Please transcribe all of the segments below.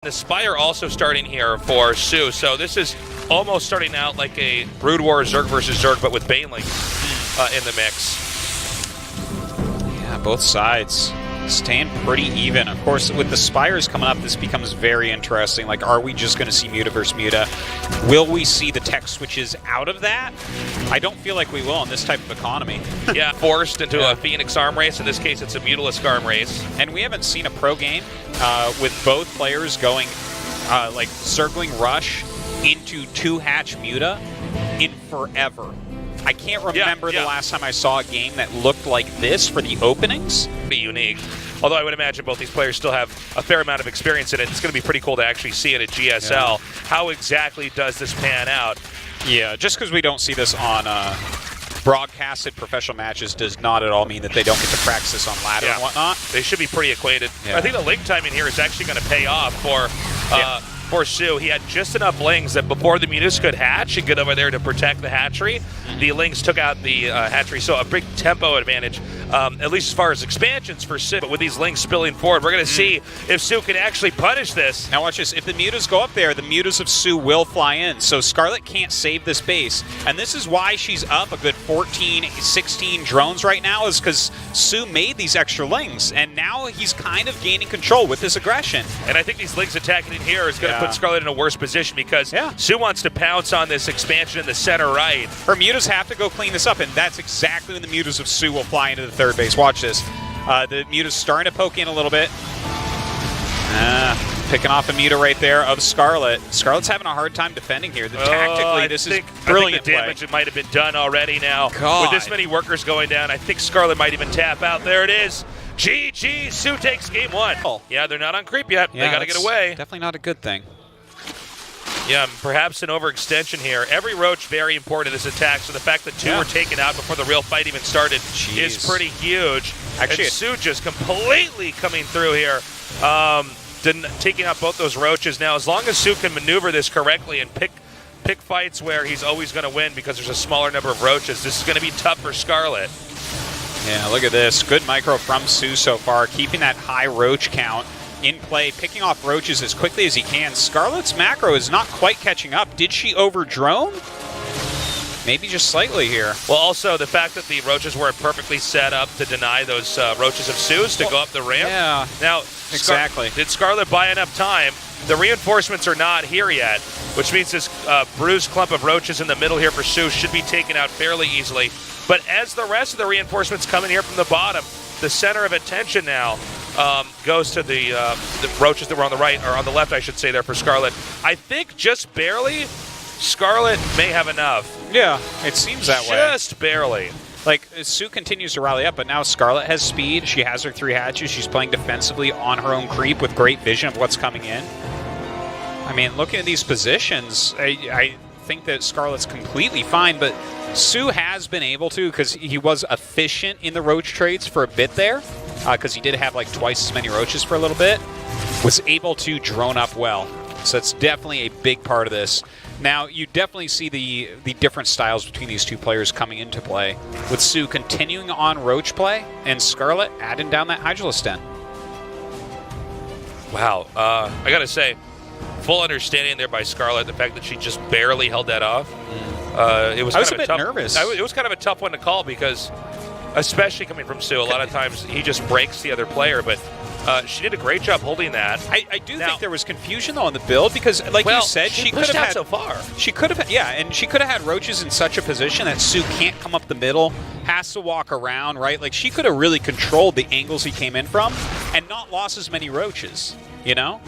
The Spire also starting here for Sue, so this is almost starting out like a Brood War Zerg versus Zerg, but with Baneling in the mix. Yeah, both sides staying pretty even. Of course, with the Spires coming up, this becomes very interesting. Like, are we just going to see Muta versus Muta? Will we see the tech switches out of that? I don't feel like we will in this type of economy. Yeah, forced into a Phoenix arm race. In this case, it's a Mutalisk arm race. And we haven't seen a pro game with both players going, like, circling rush into 2-hatch Muta in forever. I can't remember the last time I saw a game that looked like this for the openings. Be unique. Although I would imagine both these players still have a fair amount of experience in it. It's going to be pretty cool to actually see it at GSL. Yeah. How exactly does this pan out? Yeah, just because we don't see this on broadcasted professional matches does not at all mean that they don't get to practice this on ladder and whatnot. They should be pretty acquainted. Yeah. I think the link timing here is actually going to pay off for Sue. He had just enough lings that before the Mutas could hatch and get over there to protect the hatchery, the lings took out the hatchery. So a big tempo advantage, at least as far as expansions for Sue. But with these lings spilling forward, we're going to see if Sue can actually punish this. Now watch this. If the Mutas go up there, the Mutas of Sue will fly in. So Scarlet can't save this base. And this is why she's up a good 14, 16 drones right now, is because Sue made these extra lings. And now he's kind of gaining control with this aggression. And I think these lings attacking in here is going to put Scarlet in a worse position because Sue wants to pounce on this expansion in the center right. Her Mutas have to go clean this up, and that's exactly when the Mutas of Sue will fly into the third base. Watch this. The Muta's starting to poke in a little bit. Picking off a Muta right there of Scarlet. Scarlet's having a hard time defending here. Tactically, this is brilliant. I think the damage it might have been done already now. With this many workers going down, I think Scarlet might even tap out. There it is. GG, Sue takes game one. Yeah, they're not on creep yet. They got to get away. Definitely not a good thing. Yeah, perhaps an overextension here. Every roach very important in this attack, so the fact that two were taken out before the real fight even started is pretty huge. Actually, and Sue just completely coming through here, taking out both those roaches. Now, as long as Sue can maneuver this correctly and pick fights where he's always going to win because there's a smaller number of roaches, this is going to be tough for Scarlet. Yeah, look at this. Good micro from Sue so far, keeping that high roach count in play, picking off roaches as quickly as he can. Scarlet's macro is not quite catching up. Did she over-drone? Maybe just slightly here. Well, also the fact that the roaches weren't perfectly set up to deny those roaches of Sue's to go up the ramp. Yeah, now, exactly. Did Scarlet buy enough time? The reinforcements are not here yet, which means this bruised clump of roaches in the middle here for Sue should be taken out fairly easily. But as the rest of the reinforcements come in here from the bottom, the center of attention now goes to the roaches that were on the right, or on the left, I should say, there for Scarlet. I think just barely, Scarlet may have enough. Yeah, it seems that way. Just barely. Like, Sue continues to rally up, but now Scarlet has speed. She has her 3 hatches. She's playing defensively on her own creep with great vision of what's coming in. I mean, looking at these positions, I think that Scarlet's completely fine, but Sue has been able to, because he was efficient in the roach trades for a bit there, because he did have like twice as many roaches for a little bit, was able to drone up well. So it's definitely a big part of this. Now, you definitely see the different styles between these two players coming into play, with Sue continuing on roach play and Scarlet adding down that Hydralisk Den. Wow. I got to say, full understanding there by Scarlet, the fact that she just barely held that off. I was a bit nervous. It was kind of a tough one to call because, especially coming from Sue, a lot of times he just breaks the other player, but she did a great job holding that. I do think there was confusion though in the build because, like you said, she could have had so far. She could have, and she could have had roaches in such a position that Sue can't come up the middle, has to walk around, right? Like, she could have really controlled the angles he came in from and not lost as many roaches, you know?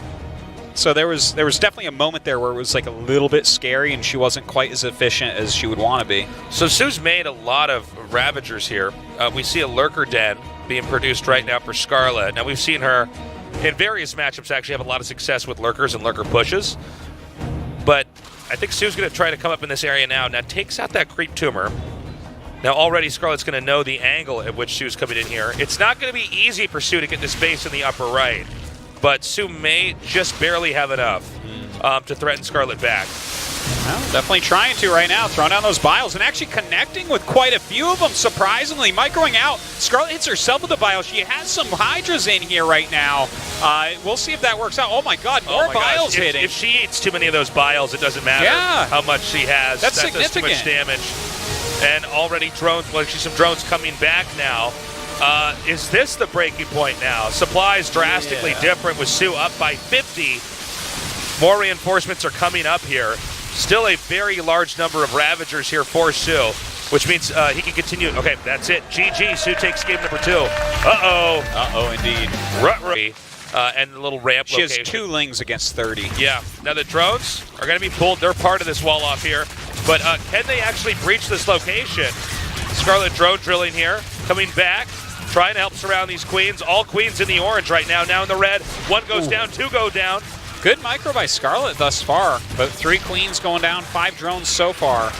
So there was definitely a moment there where it was like a little bit scary and she wasn't quite as efficient as she would want to be. So Sue's made a lot of Ravagers here. We see a Lurker Den being produced right now for Scarlet. Now, we've seen her in various matchups actually have a lot of success with Lurkers and Lurker pushes. But I think Sue's going to try to come up in this area now. Now, takes out that Creep Tumor. Now, already Scarlet's going to know the angle at which Sue's coming in here. It's not going to be easy for Sue to get this base in the upper right. But Sue may just barely have enough to threaten Scarlet back. Well, definitely trying to right now, throwing down those biles and actually connecting with quite a few of them, surprisingly. Microing out. Scarlet hits herself with the biles. She has some Hydras in here right now. We'll see if that works out. Oh my god, more biles hitting. If she eats too many of those biles, it doesn't matter how much she has. That's that significant. does too much damage. And already drones, well, actually some drones coming back now. Is this the breaking point now? Supplies drastically different with Sue up by 50. More reinforcements are coming up here. Still a very large number of Ravagers here for Sue, which means he can continue. Okay, that's it. GG. Sue takes game number 2. Uh-oh. Uh-oh, indeed. And the little ramp she location. has 2 Lings against 30. Yeah. Now the drones are going to be pulled. They're part of this wall off here. But can they actually breach this location? Scarlet drone drilling here. Coming back. Trying to help surround these queens. All queens in the orange right now. Now in the red. 1 goes down. 2 go down. Good micro by Scarlet thus far, but 3 queens going down, 5 drones so far.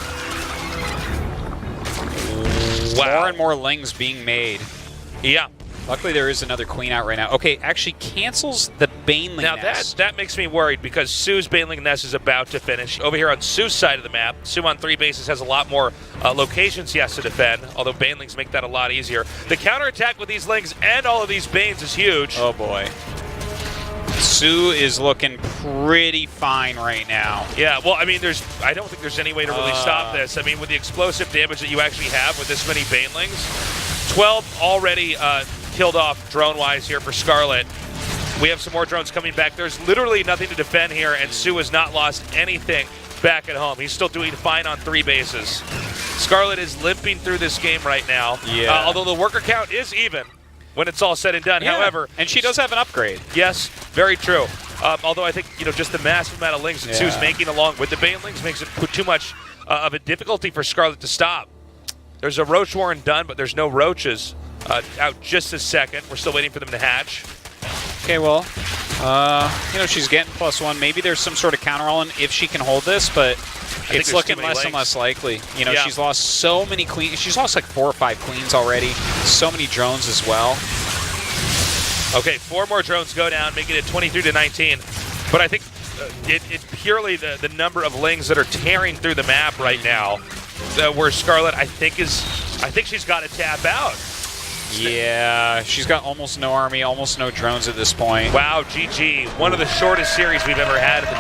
Wow. More and more Lings being made. Yeah. Luckily, there is another queen out right now. Okay, actually cancels the Baneling now nest. that makes me worried because Sue's Baneling nest is about to finish. Over here on Sue's side of the map, Sue on 3 bases has a lot more locations he has to defend, although Banelings make that a lot easier. The counterattack with these Lings and all of these Banes is huge. Oh boy. Sue is looking pretty fine right now. Yeah, well, I mean, I don't think there's any way to really stop this. I mean, with the explosive damage that you actually have with this many Banelings, 12 already killed off drone-wise here for Scarlet. We have some more drones coming back. There's literally nothing to defend here, and Sue has not lost anything back at home. He's still doing fine on 3 bases. Scarlet is limping through this game right now, although the worker count is even when it's all said and done. Yeah. However, and she does have an upgrade. Yes, very true. Although I think just the massive amount of Lings that Sue's making along with the Banelings makes it too much of a difficulty for Scarlet to stop. There's a Roach Warren done, but there's no Roaches out just a second. We're still waiting for them to hatch. Okay, well, she's getting +1. Maybe there's some sort of counter on if she can hold this, but it's looking less and less likely. She's lost so many queens. She's lost like 4 or 5 queens already. So many drones as well. Okay, 4 more drones go down, making it 23-19. But I think it's purely the number of Lings that are tearing through the map right now. Where Scarlet, I think she's got to tap out. Yeah, she's got almost no army, almost no drones at this point. Wow, GG. One of the shortest series we've ever had at the